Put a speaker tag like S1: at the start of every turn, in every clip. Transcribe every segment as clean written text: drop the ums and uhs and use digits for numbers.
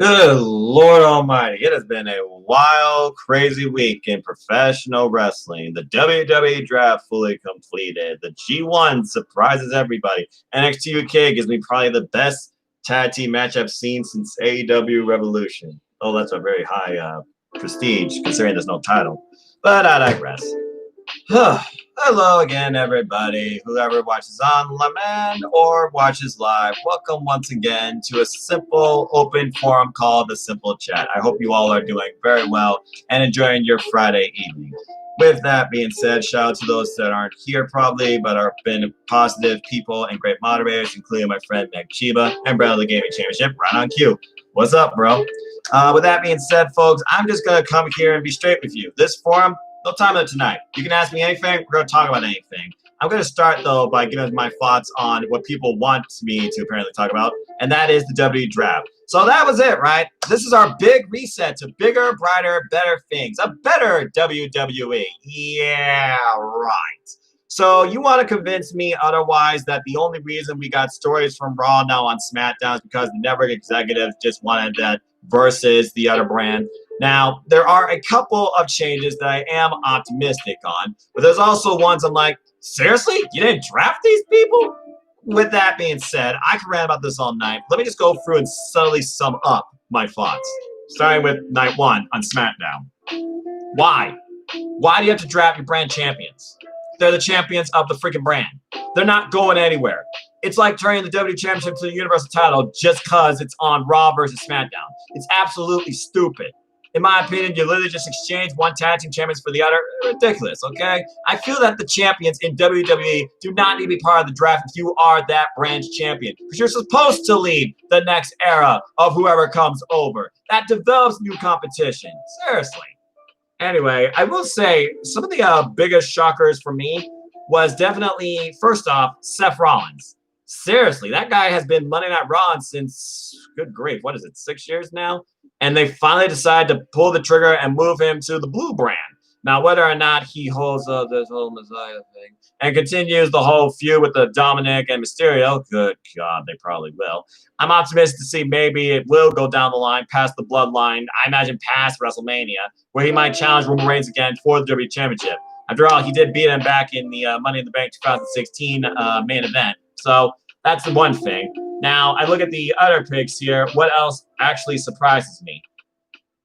S1: Good Lord Almighty. It has been a wild, crazy week in professional wrestling. The WWE draft fully completed. The G1 surprises everybody. NXT UK gives me probably the best tag team match I've seen since AEW Revolution. Oh, that's a very high prestige considering there's no title. But I digress. Hello again, everybody. Whoever watches on demand or watches live, welcome once again to a simple open forum called the Simple Chat. I hope you all are doing very well and enjoying your Friday evening. With that being said, shout out to those that aren't here probably, but are been positive people and great moderators, including my friend Meg Chiba and Bradley Gaming Championship, right on cue. What's up, bro? With that being said, folks, I'm just going to come here and be straight with you. This forum, no time limit tonight. You can ask me anything. We're going to talk about anything. I'm going to start, though, by giving my thoughts on what people want me to apparently talk about, and that is the WWE draft. So that was it, right? This is our big reset to bigger, brighter, better things. A better WWE. Yeah, right. So you want to convince me otherwise that the only reason we got stories from Raw now on SmackDown is because the network executives just wanted that versus the other brand. Now, there are a couple of changes that I am optimistic on, but there's also ones I'm like, seriously? You didn't draft these people? With that being said, I can rant about this all night. Let me just go through and subtly sum up my thoughts, starting with night one on SmackDown. Why? Why do you have to draft your brand champions? They're the champions of the freaking brand. They're not going anywhere. It's like turning the WWE Championship to the Universal title just because it's on Raw versus SmackDown. It's absolutely stupid. In my opinion, you literally just exchange one tag team champions for the other. Ridiculous, okay? I feel that the champions in WWE do not need to be part of the draft if you are that brand's champion. Because you're supposed to lead the next era of whoever comes over. That develops new competition. Seriously. Anyway, I will say some of the biggest shockers for me was definitely, first off, Seth Rollins. Seriously, that guy has been Monday Night Raw since, good grief, what is it, 6 years now? And they finally decided to pull the trigger and move him to the Blue brand. Now, whether or not he holds this whole Messiah thing and continues the whole feud with the Dominic and Mysterio, good God, they probably will. I'm optimistic to see maybe it will go down the line, past the bloodline, I imagine past WrestleMania, where he might challenge Roman Reigns again for the WWE Championship. After all, he did beat him back in the Money in the Bank 2016 main event. So that's the one thing. Now, I look at the other picks here. What else actually surprises me?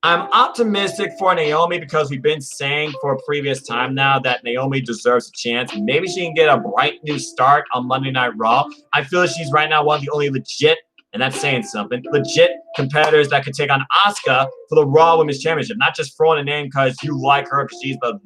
S1: I'm optimistic for Naomi because we've been saying for a previous time now that Naomi deserves a chance. Maybe she can get a bright new start on Monday Night Raw. I feel she's right now one of the only legit, and that's saying something, legit competitors that could take on Asuka for the Raw Women's Championship. Not just throwing a name because you like her because she's the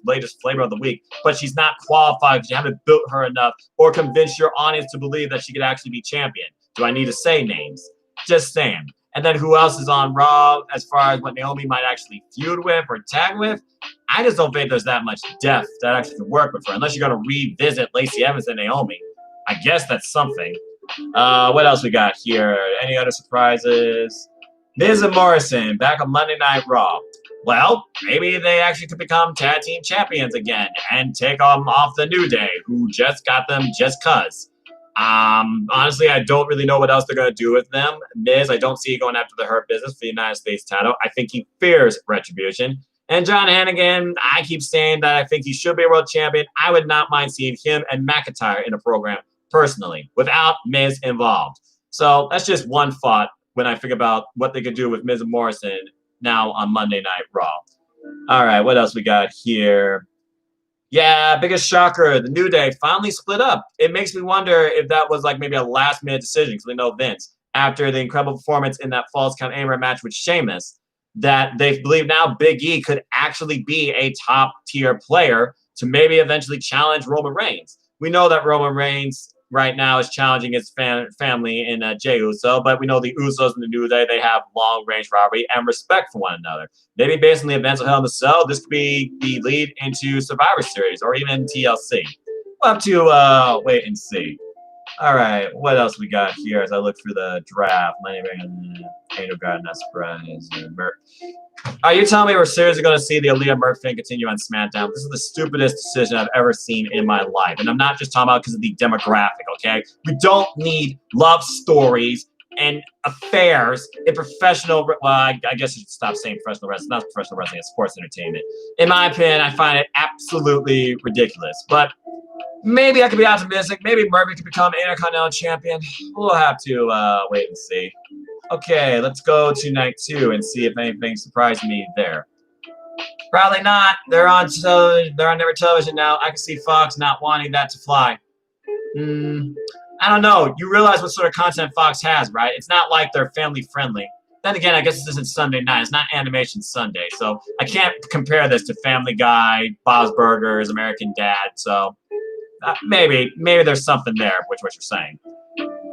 S1: latest flavor of the week, but she's not qualified because you haven't built her enough or convinced your audience to believe that she could actually be champion. Do I need to say names? Just saying. And then who else is on Raw as far as what Naomi might actually feud with or tag with? I just don't think there's that much depth that actually can work with her, unless you're going to revisit Lacey Evans and Naomi. I guess that's something. What else we got here? Any other surprises? Miz and Morrison back on Monday Night Raw. Well, maybe they actually could become tag team champions again and take them off the New Day, who just got them just cuz. Honestly, I don't really know what else they're going to do with them. Miz, I don't see going after the Hurt Business for the United States title. I think he fears retribution. And John Hannigan, I keep saying that I think he should be a world champion. I would not mind seeing him and McIntyre in a program personally, without Miz involved. So that's just one thought when I think about what they could do with Miz and Morrison now on Monday Night Raw. All right, what else we got here? Yeah, biggest shocker, the New Day finally split up. It makes me wonder if that was like maybe a last-minute decision, because we know Vince, after the incredible performance in that Falls Count Anywhere match with Sheamus, that they believe now Big E could actually be a top-tier player to maybe eventually challenge Roman Reigns. We know that Roman Reigns right now is challenging his family in Jey Uso, but we know the Usos and the New Day, they have long-range rivalry and respect for one another. Maybe based on the events of Hell in the Cell, this could be the lead into Survivor Series or even TLC. We'll have to wait and see. All right, what else we got here as I look through the draft? Angel God, not surprise. Are you telling me we're seriously going to see the Aaliyah Murphy thing continue on SmackDown? This is the stupidest decision I've ever seen in my life. And I'm not just talking about because of the demographic, okay? We don't need love stories and affairs in professional. Well, I guess I should stop saying professional wrestling. Not professional wrestling, it's sports entertainment. In my opinion, I find it absolutely ridiculous. But maybe I could be optimistic. Maybe Murphy could become Intercontinental Champion. We'll have to wait and see. Okay, let's go to night 2 and see if anything surprised me there. Probably not. They're on network television now. I can see Fox not wanting that to fly. I don't know. You realize what sort of content Fox has, right? It's not like they're family friendly. Then again, I guess this isn't Sunday night. It's not Animation Sunday, so I can't compare this to Family Guy, Bob's Burgers, American Dad. So maybe there's something there, which what you're saying.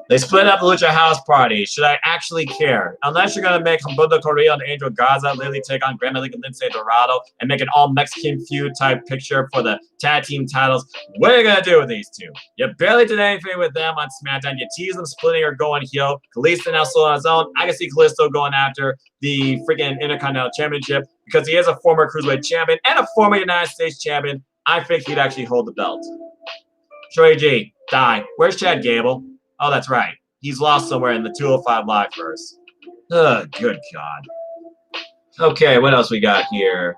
S1: They split up the Lucha House Party. Should I actually care? Unless you're going to make Humberto Carrillo and Angel Garza literally take on Gran Metalik and Lince Dorado and make an all-Mexican feud type picture for the tag team titles, what are you going to do with these two? You barely did anything with them on SmackDown. You tease them splitting or going heel. Kalisto now still on his own. I can see Kalisto going after the freaking Intercontinental Championship because he is a former Cruiserweight champion and a former United States champion. I think he'd actually hold the belt. Troy G, die. Where's Chad Gable? Oh, that's right. He's lost somewhere in the 205 Live verse. Ugh, good God. Okay, what else we got here?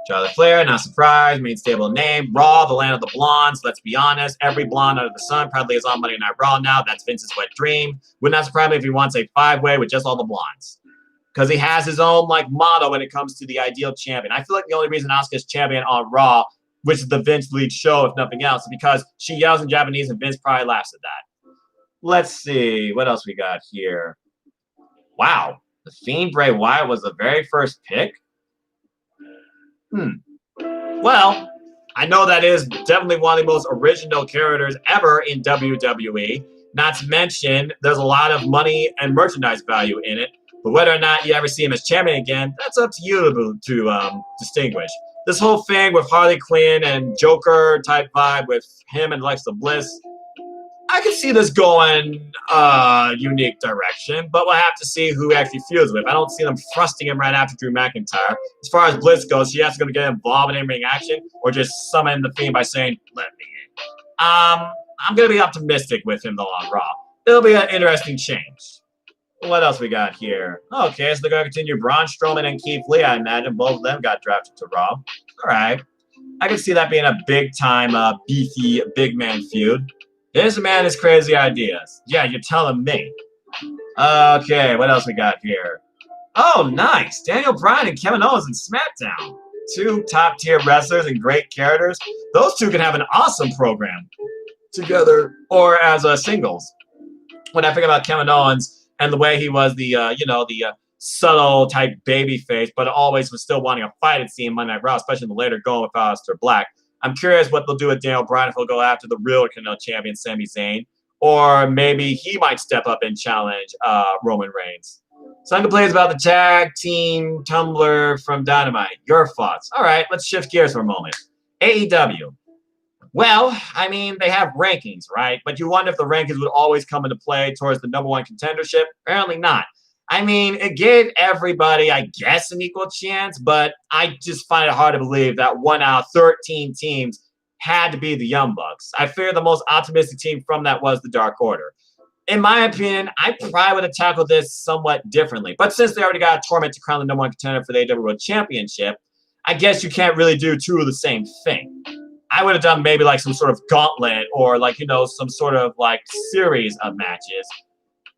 S1: Charlotte Flair, not surprised, main stable name. Raw, the land of the blondes. Let's be honest, every blonde under the sun probably is on Monday Night Raw now. That's Vince's wet dream. Would not surprise me if he wants a 5-way with just all the blondes. Because he has his own motto when it comes to the ideal champion. I feel like the only reason Asuka's champion on Raw, which is the Vince lead show, if nothing else, is because she yells in Japanese and Vince probably laughs at that. Let's see. What else we got here? Wow. The Fiend Bray Wyatt was the very first pick? Well, I know that is definitely one of the most original characters ever in WWE. Not to mention, there's a lot of money and merchandise value in it. But whether or not you ever see him as champion again, that's up to you to distinguish. This whole thing with Harley Quinn and Joker type vibe with him and Alexa Bliss, I can see this going a unique direction, but we'll have to see who actually feuds with. I don't see them thrusting him right after Drew McIntyre. As far as Bliss goes, she has to get involved in in-ring action or just summon the Fiend by saying, "Let me in." I'm going to be optimistic with him, though, on Raw. It'll be an interesting change. What else we got here? Okay, so they're going to continue Braun Strowman and Keith Lee. I imagine both of them got drafted to Raw. All right. I can see that being a big-time, beefy, big man feud. Here's a man with crazy ideas. Yeah, you're telling me. Okay, what else we got here? Oh, nice. Daniel Bryan and Kevin Owens in SmackDown. Two top-tier wrestlers and great characters. Those two can have an awesome program together or as singles. When I think about Kevin Owens and the way he was the subtle type baby face, but always was still wanting a fight and seeing Monday Night Raw, especially in the later going with Aleister Black. I'm curious what they'll do with Daniel Bryan if he'll go after the real champion, Sami Zayn. Or maybe he might step up and challenge Roman Reigns. Sun Plays about the tag team Tumblr from Dynamite. Your thoughts? All right, let's shift gears for a moment. AEW. Well, I mean, they have rankings, right? But you wonder if the rankings would always come into play towards the #1 contendership. Apparently not. I mean, it gave everybody, I guess, an equal chance, but I just find it hard to believe that 1 out of 13 teams had to be the Young Bucks. I fear the most optimistic team from that was the Dark Order. In my opinion, I probably would have tackled this somewhat differently. But since they already got a tournament to crown the #1 contender for the AEW World Championship, I guess you can't really do two of the same thing. I would have done maybe some sort of gauntlet or some sort of series of matches.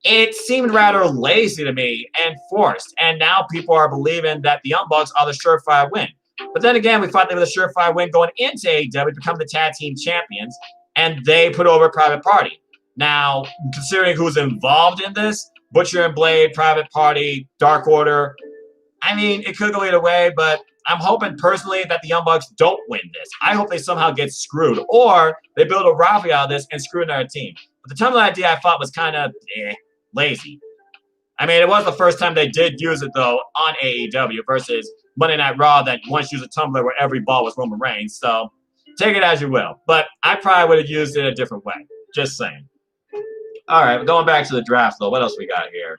S1: It seemed rather lazy to me and forced. And now people are believing that the Young Bucks are the surefire win. But then again, we thought they were the surefire win going into AEW to become the tag team champions. And they put over Private Party. Now, considering who's involved in this, Butcher and Blade, Private Party, Dark Order, I mean, it could go either way, but I'm hoping personally that the Young Bucks don't win this. I hope they somehow get screwed. Or they build a rivalry out of this and screw another team. But the Tumblr idea I thought was kind of lazy. I mean, it was the first time they did use it, though, on AEW versus Monday Night Raw that once used a Tumblr where every ball was Roman Reigns. So take it as you will. But I probably would have used it a different way. Just saying. All right, going back to the draft, though. What else we got here?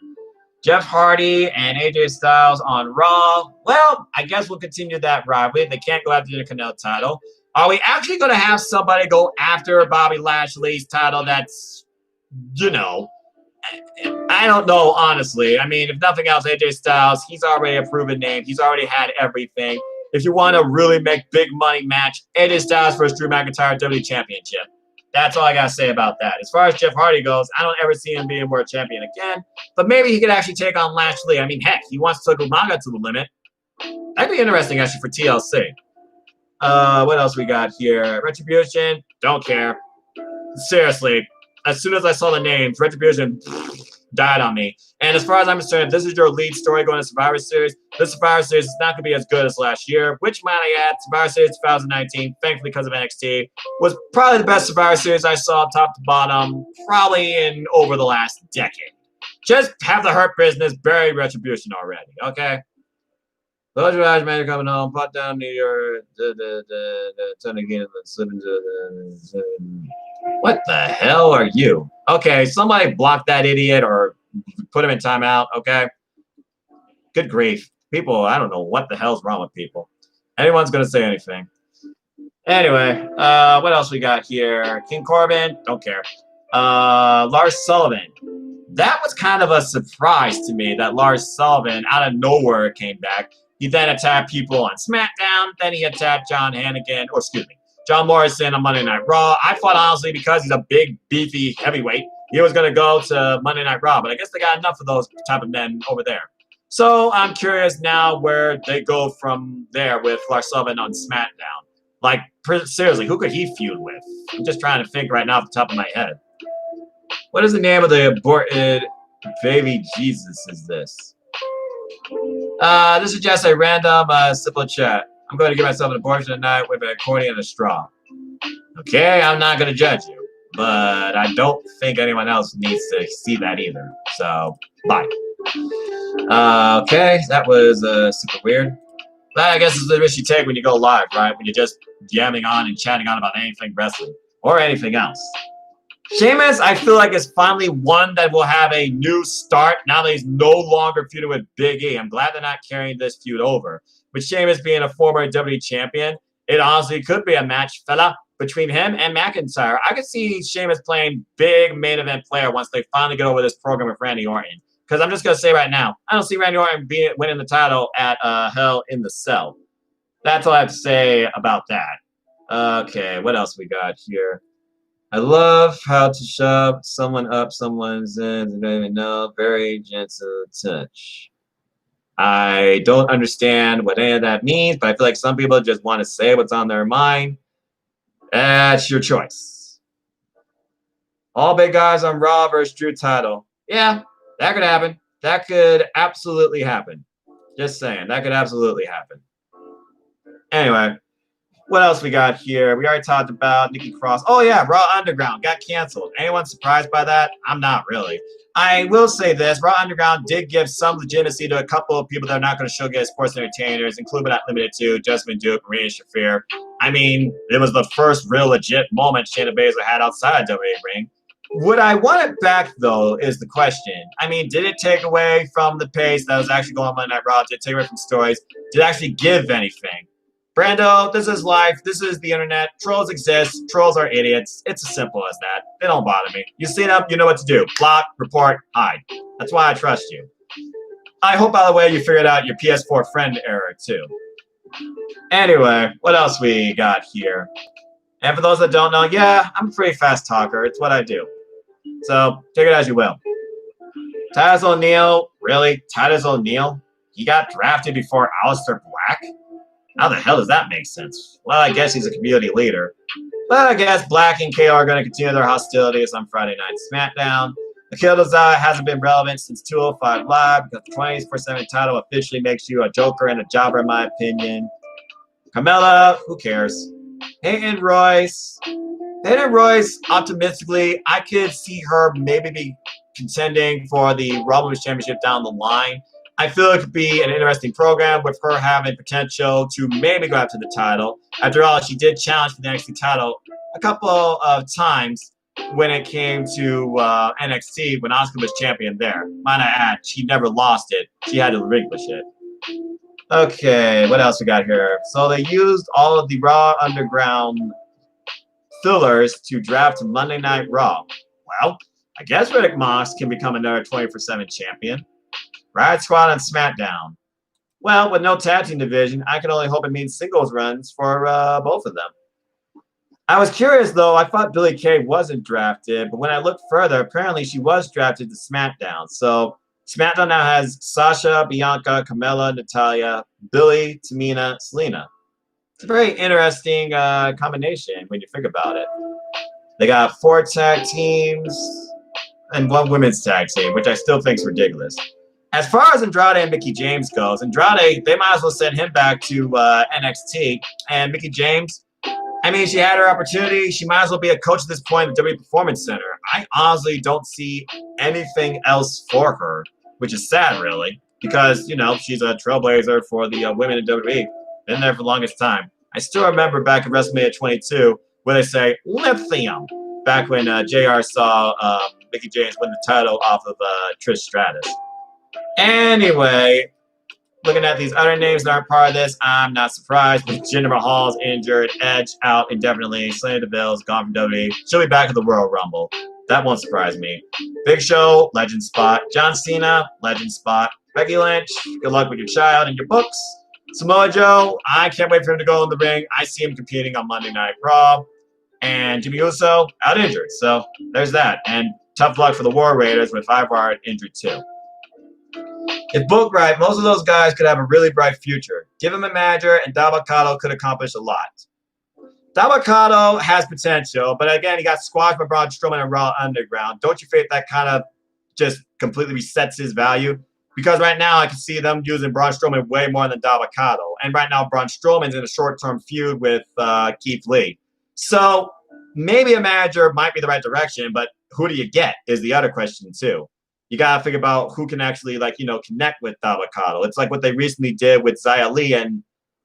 S1: Jeff Hardy and AJ Styles on Raw. Well, I guess we'll continue that rivalry. They can't go after the Intercontinental title. Are we actually going to have somebody go after Bobby Lashley's title that's, I don't know, honestly. I mean, if nothing else, AJ Styles, he's already a proven name. He's already had everything. If you want to really make big money match, AJ Styles versus Drew McIntyre WWE Championship. That's all I got to say about that. As far as Jeff Hardy goes, I don't ever see him being world champion again. But maybe he could actually take on Lashley. I mean, heck, he wants to take Umaga to the limit. That'd be interesting, actually, for TLC. What else we got here? Retribution, don't care. Seriously, as soon as I saw the names, Retribution died on me. And as far as I'm concerned, this is your lead story going to Survivor Series. This Survivor Series is not going to be as good as last year, which might I add, Survivor Series 2019, thankfully because of NXT, was probably the best Survivor Series I saw top to bottom, probably in over the last decade. Just have the Hurt Business bury Retribution already, okay? Those guys may coming home, put down New York, turn again, slip into the. What the hell are you? Okay, somebody block that idiot or put him in timeout, okay? Good grief. People, I don't know what the hell's wrong with people. Anyone's going to say anything. Anyway, what else we got here? King Corbin, don't care. Lars Sullivan. That was kind of a surprise to me that Lars Sullivan, out of nowhere, came back. He then attacked people on SmackDown. Then he attacked John Morrison on Monday Night Raw. I thought, honestly, because he's a big, beefy heavyweight, he was going to go to Monday Night Raw. But I guess they got enough of those type of men over there. So I'm curious now where they go from there with Lars Sullivan on SmackDown. Like, seriously, who could he feud with? I'm just trying to think right now off the top of my head. What is the name of the aborted baby Jesus is this? This is just a random, simple chat. I'm going to give myself an abortion tonight with an accordion and a straw. Okay, I'm not going to judge you, but I don't think anyone else needs to see that either. So, bye. Okay, that was super weird. But I guess it's the risk you take when you go live, right? When you're just yamming on and chatting on about anything wrestling or anything else. Sheamus, I feel like, is finally one that will have a new start now that he's no longer feuding with Big E. I'm glad they're not carrying this feud over. With Sheamus being a former WWE champion, it honestly could be a match, fella, between him and McIntyre. I could see Sheamus playing big main event player once they finally get over this program with Randy Orton. Because I'm just going to say right now, I don't see Randy Orton winning the title at Hell in the Cell. That's all I have to say about that. Okay, what else we got here? I love how to shove someone up someone's ends and don't even know. Very gentle touch. I don't understand what any of that means, but I feel like some people just want to say what's on their mind. That's your choice. All big guys on Raw versus Drew title. Yeah, that could happen. That could absolutely happen. Just saying, that could absolutely happen. Anyway. What else we got here? We already talked about Nikki Cross. Oh, yeah, Raw Underground got canceled. Anyone surprised by that? I'm not really. I will say this. Raw Underground did give some legitimacy to a couple of people that are not going to showcase sports entertainers, including but not limited to Jessamine Duke, Maria Shafir. I mean, it was the first real legit moment Shayna Baszler had outside WWE ring. Would I want it back, though, is the question. I mean, did it take away from the pace that was actually going on Monday Night Raw? Did it take away from stories? Did it actually give anything? Brando, this is life. This is the internet. Trolls exist. Trolls are idiots. It's as simple as that. They don't bother me. You see them, you know what to do. Block, report, hide. That's why I trust you. I hope, by the way, you figured out your PS4 friend error, too. Anyway, what else we got here? And for those that don't know, yeah, I'm a pretty fast talker. It's what I do. So, take it as you will. Titus O'Neil? Really? Titus O'Neil? He got drafted before Aleister Black? How the hell does that make sense? Well, I guess he's a community leader. But I guess Black and KO are going to continue their hostilities on Friday Night SmackDown. Akira Tozawa hasn't been relevant since 205 Live because the 24/7 title officially makes you a joker and a jobber, in my opinion. Carmella, who cares? Peyton Royce, optimistically, I could see her maybe be contending for the Raw Women's Championship down the line. I feel it could be an interesting program with her having potential to maybe go after the title. After all, she did challenge for the NXT title a couple of times when it came to NXT when Asuka was champion there. Might I add, she never lost it. She had to relinquish it. Okay, what else we got here? So they used all of the Raw Underground fillers to draft Monday Night Raw. Well, I guess Riddick Moss can become another 24/7 champion. Riot Squad on SmackDown. Well, with no tag team division, I can only hope it means singles runs for both of them. I was curious, though. I thought Billie Kay wasn't drafted, but when I looked further, apparently she was drafted to SmackDown. So SmackDown now has Sasha, Bianca, Carmella, Natalya, Billie, Tamina, Selena. It's a very interesting combination when you think about it. They got 4 tag teams and 1 women's tag team, which I still think is ridiculous. As far as Andrade and Mickie James goes, Andrade, they might as well send him back to NXT. And Mickie James, I mean, she had her opportunity. She might as well be a coach at this point at the WWE Performance Center. I honestly don't see anything else for her, which is sad, really, because, you know, she's a trailblazer for the women in WWE. Been there for the longest time. I still remember back in WrestleMania 22 where they say, lithium, back when JR saw Mickie James win the title off of Trish Stratus. Anyway, looking at these other names that aren't part of this, I'm not surprised. Jinder Mahal's injured, Edge out indefinitely, Sonya Deville's gone from WWE. She'll be back at the Royal Rumble. That won't surprise me. Big Show, legend spot. John Cena, legend spot. Becky Lynch, good luck with your child and your books. Samoa Joe, I can't wait for him to go in the ring. I see him competing on Monday Night Raw. And Jimmy Uso, out injured. So there's that. And tough luck for the War Raiders with Ivar injured too. If booked right, most of those guys could have a really bright future. Give him a manager, and Dabba-Kato could accomplish a lot. Dabba-Kato has potential, but again, he got squashed by Braun Strowman in Raw Underground. Don't you think that kind of just completely resets his value? Because right now, I can see them using Braun Strowman way more than Dabba-Kato. And right now, Braun Strowman's in a short-term feud with Keith Lee. So maybe a manager might be the right direction, but who do you get is the other question, too. You got to think about who can actually, like, you know, connect with Dabba-Kato. It's like what they recently did with Xia Li and,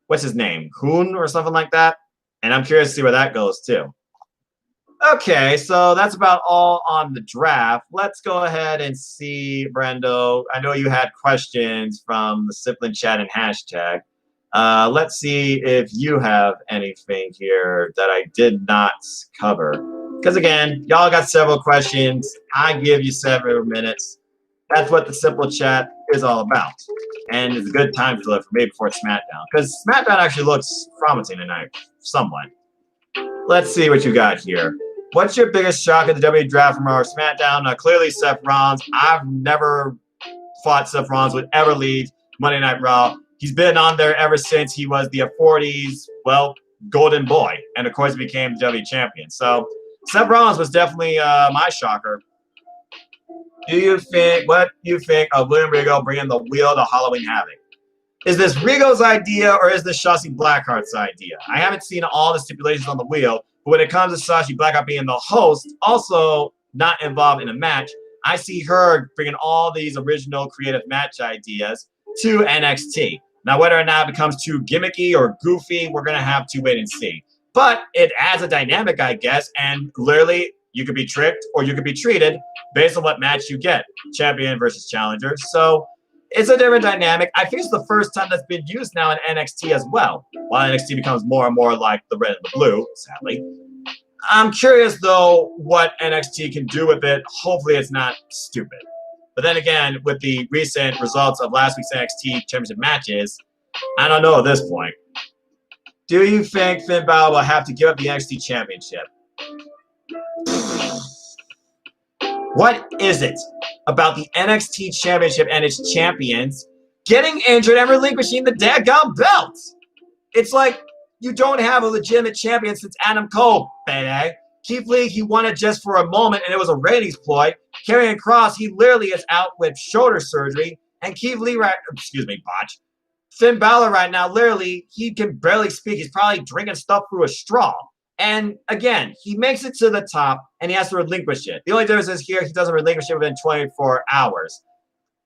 S1: what's his name, Hoon or something like that. And I'm curious to see where that goes, too. Okay, so that's about all on the draft. Let's go ahead and see, Brendo. I know you had questions from the Siplin chat and hashtag. Let's see if you have anything here that I did not cover. Because, again, y'all got several questions. I give you several minutes. That's what the Simple Chat is all about. And it's a good time filler for me before SmackDown. Because SmackDown actually looks promising tonight, somewhat. Let's see what you got here. What's your biggest shock at the WWE Draft from our SmackDown? Clearly, Seth Rollins. I've never thought Seth Rollins would ever lead Monday Night Raw. He's been on there ever since he was the 40s, well, golden boy. And, of course, became the WWE Champion. So, Seth Rollins was definitely my shocker. What do you think of William Regal bringing the wheel to Halloween Havoc? Is this Regal's idea or is this Shotzi Blackheart's idea? I haven't seen all the stipulations on the wheel, but when it comes to Shotzi Blackheart being the host, also not involved in a match, I see her bringing all these original creative match ideas to NXT. Now, whether or not it becomes too gimmicky or goofy, we're going to have to wait and see. But it adds a dynamic, I guess, and clearly you could be tricked or you could be treated based on what match you get, champion versus challenger. So it's a different dynamic. I think it's the first time that's been used now in NXT as well, while NXT becomes more and more like the red and the blue, sadly. I'm curious, though, what NXT can do with it. Hopefully it's not stupid. But then again, with the recent results of last week's NXT Championship matches, I don't know at this point. Do you think Finn Balor will have to give up the NXT Championship? What is it about the NXT Championship and its champions getting injured and relinquishing the daggone belt? It's like you don't have a legitimate champion since Adam Cole, baby. Keith Lee, he won it just for a moment, and it was a ratings ploy. Karrion Kross, he literally is out with shoulder surgery. And Keith Lee, botch. Finn Balor right now, literally, he can barely speak. He's probably drinking stuff through a straw. And again, he makes it to the top, and he has to relinquish it. The only difference is here, he doesn't relinquish it within 24 hours.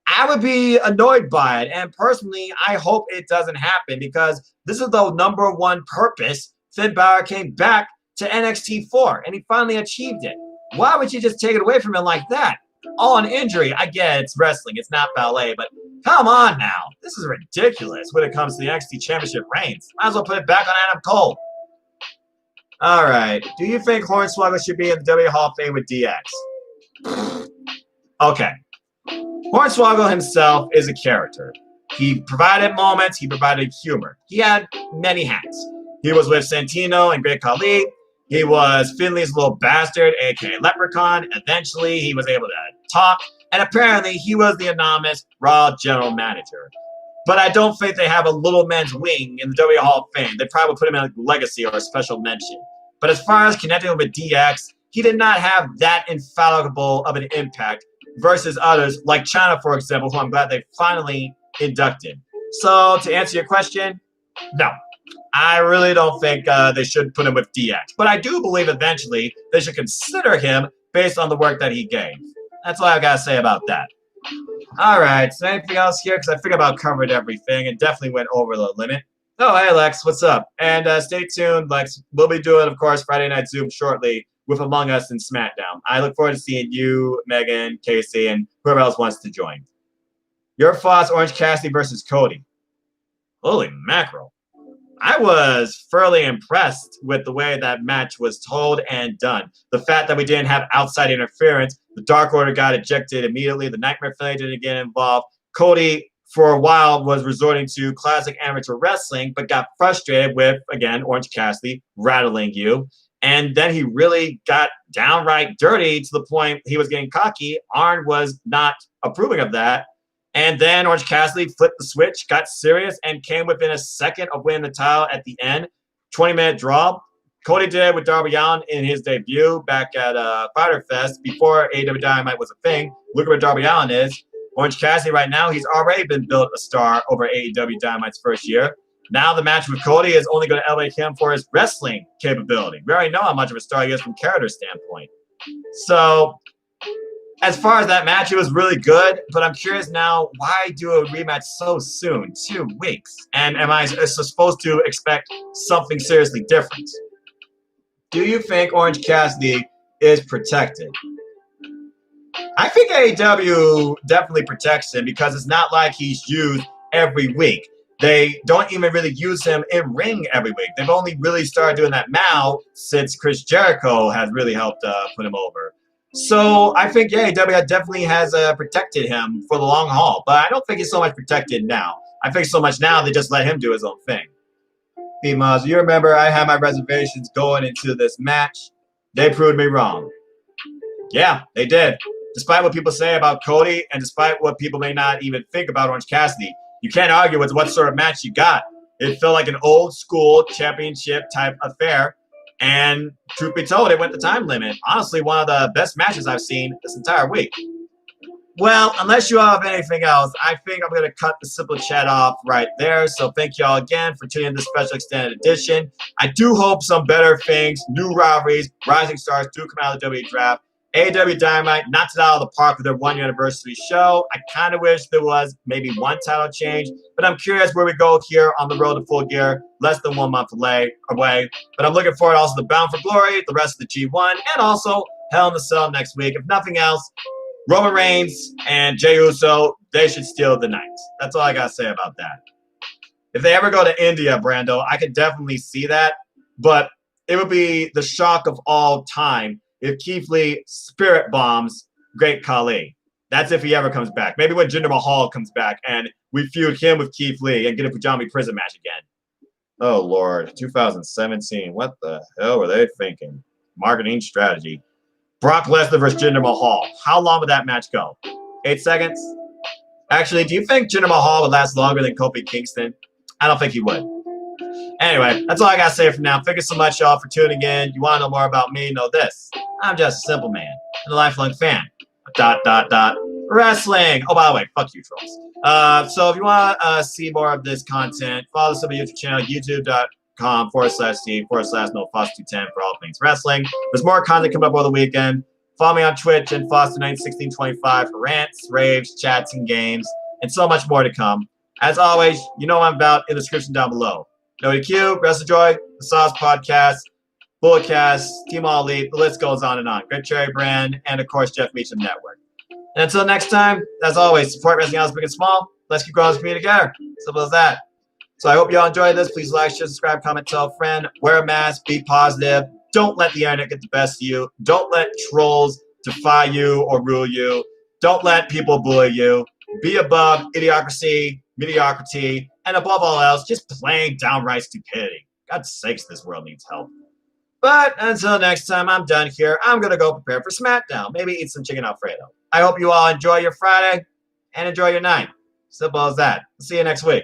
S1: I would be annoyed by it, and personally, I hope it doesn't happen because this is the number one purpose Finn Balor came back to NXT for, and he finally achieved it. Why would you just take it away from him like that? All an injury. I get it, it's wrestling, it's not ballet, but come on now. This is ridiculous when it comes to the NXT Championship reigns. Might as well put it back on Adam Cole. All right. Do you think Hornswoggle should be in the WWE Hall of Fame with DX? Okay. Hornswoggle himself is a character. He provided moments, he provided humor. He had many hats. He was with Santino and Great Khali. He was Finley's little bastard, aka Leprechaun. Eventually, he was able to talk, and apparently, he was the anonymous Raw general manager. But I don't think they have a little men's wing in the WWE Hall of Fame. They probably put him in a legacy or a special mention. But as far as connecting with DX, he did not have that infallible of an impact versus others like China, for example, who I'm glad they finally inducted. So to answer your question, no. I really don't think they should put him with DX. But I do believe eventually they should consider him based on the work that he gave. That's all I've got to say about that. All right, so anything else here? Because I think about covered everything and definitely went over the limit. Oh, hey, Lex, what's up? And stay tuned, Lex. We'll be doing, of course, Friday Night Zoom shortly with Among Us and SmackDown. I look forward to seeing you, Megan, Casey, and whoever else wants to join. Your thoughts, Orange Cassidy versus Cody. Holy mackerel. I was fairly impressed with the way that match was told and done. The fact that we didn't have outside interference, the Dark Order got ejected immediately, the Nightmare Family didn't get involved. Cody, for a while, was resorting to classic amateur wrestling, but got frustrated with, again, Orange Cassidy rattling you. And then he really got downright dirty to the point he was getting cocky. Arn was not approving of that. And then Orange Cassidy flipped the switch, got serious, and came within a second of winning the title at the end. 20-minute draw. Cody did it with Darby Allin in his debut back at Fyter Fest before AEW Dynamite was a thing. Look at where Darby Allin is. Orange Cassidy right now, he's already been built a star over AEW Dynamite's first year. Now the match with Cody is only going to elevate him for his wrestling capability. We already know how much of a star he is from character standpoint. So as far as that match, it was really good, but I'm curious now, why do a rematch so soon? 2 weeks. And am I supposed to expect something seriously different? Do you think Orange Cassidy is protected? I think AEW definitely protects him because it's not like he's used every week. They don't even really use him in ring every week. They've only really started doing that now since Chris Jericho has really helped put him over. So I think, yeah, AEW definitely has protected him for the long haul. But I don't think he's so much protected now. I think so much now they just let him do his own thing. P-Moz, you remember I had my reservations going into this match. They proved me wrong. Yeah, they did. Despite what people say about Cody and despite what people may not even think about Orange Cassidy, you can't argue with what sort of match you got. It felt like an old school championship type affair. And truth be told, it went the time limit. Honestly, one of the best matches I've seen this entire week. Well, unless you all have anything else, I think I'm going to cut the Simple Chat off right there. So thank you all again for tuning in to this special extended edition. I do hope some better things, new rivalries, rising stars do come out of the WWE Draft. AEW Dynamite knocked it out of the park with their 1-year anniversary show. I kind of wish there was maybe one title change, but I'm curious where we go here on the road to Full Gear, less than 1 month away. But I'm looking forward also to Bound for Glory, the rest of the G1, and also Hell in a Cell next week. If nothing else, Roman Reigns and Jey Uso, they should steal the night. That's all I got to say about that. If they ever go to India, Brando, I could definitely see that, but it would be the shock of all time if Keith Lee spirit bombs Great Khali. That's if he ever comes back. Maybe when Jinder Mahal comes back and we feud him with Keith Lee and get a Pujami prison match again. Oh, Lord. 2017. What the hell were they thinking? Marketing strategy. Brock Lesnar versus Jinder Mahal. How long would that match go? 8 seconds? Actually, do you think Jinder Mahal would last longer than Kofi Kingston? I don't think he would. Anyway, that's all I got to say for now. Thank you so much, y'all, for tuning in. You want to know more about me? Know this. I'm just a simple man and a lifelong fan. ... Wrestling. Oh, by the way, fuck you, trolls. So if you want to see more of this content, follow us on the YouTube channel, youtube.com/C/NoFoss210 for all things wrestling. There's more content coming up over the weekend. Follow me on Twitch and Foster91625 for rants, raves, chats, and games, and so much more to come. As always, you know what I'm about in the description down below. NoDQ, WrestleJoy, The Sauce Podcast, Bulletcast, Team All Elite, the list goes on and on. Great Cherry Brand, and of course, Jeff Meacham Network. And until next time, as always, support Wrestling House Big and Small. Let's keep growing this community together. Simple as that. So I hope you all enjoyed this. Please like, share, subscribe, comment, tell a friend. Wear a mask. Be positive. Don't let the internet get the best of you. Don't let trolls defy you or rule you. Don't let people bully you. Be above idiocracy, mediocrity, and above all else, just plain downright stupidity. God's sakes, this world needs help. But until next time, I'm done here. I'm going to go prepare for SmackDown. Maybe eat some chicken Alfredo. I hope you all enjoy your Friday and enjoy your night. Simple as that. See you next week.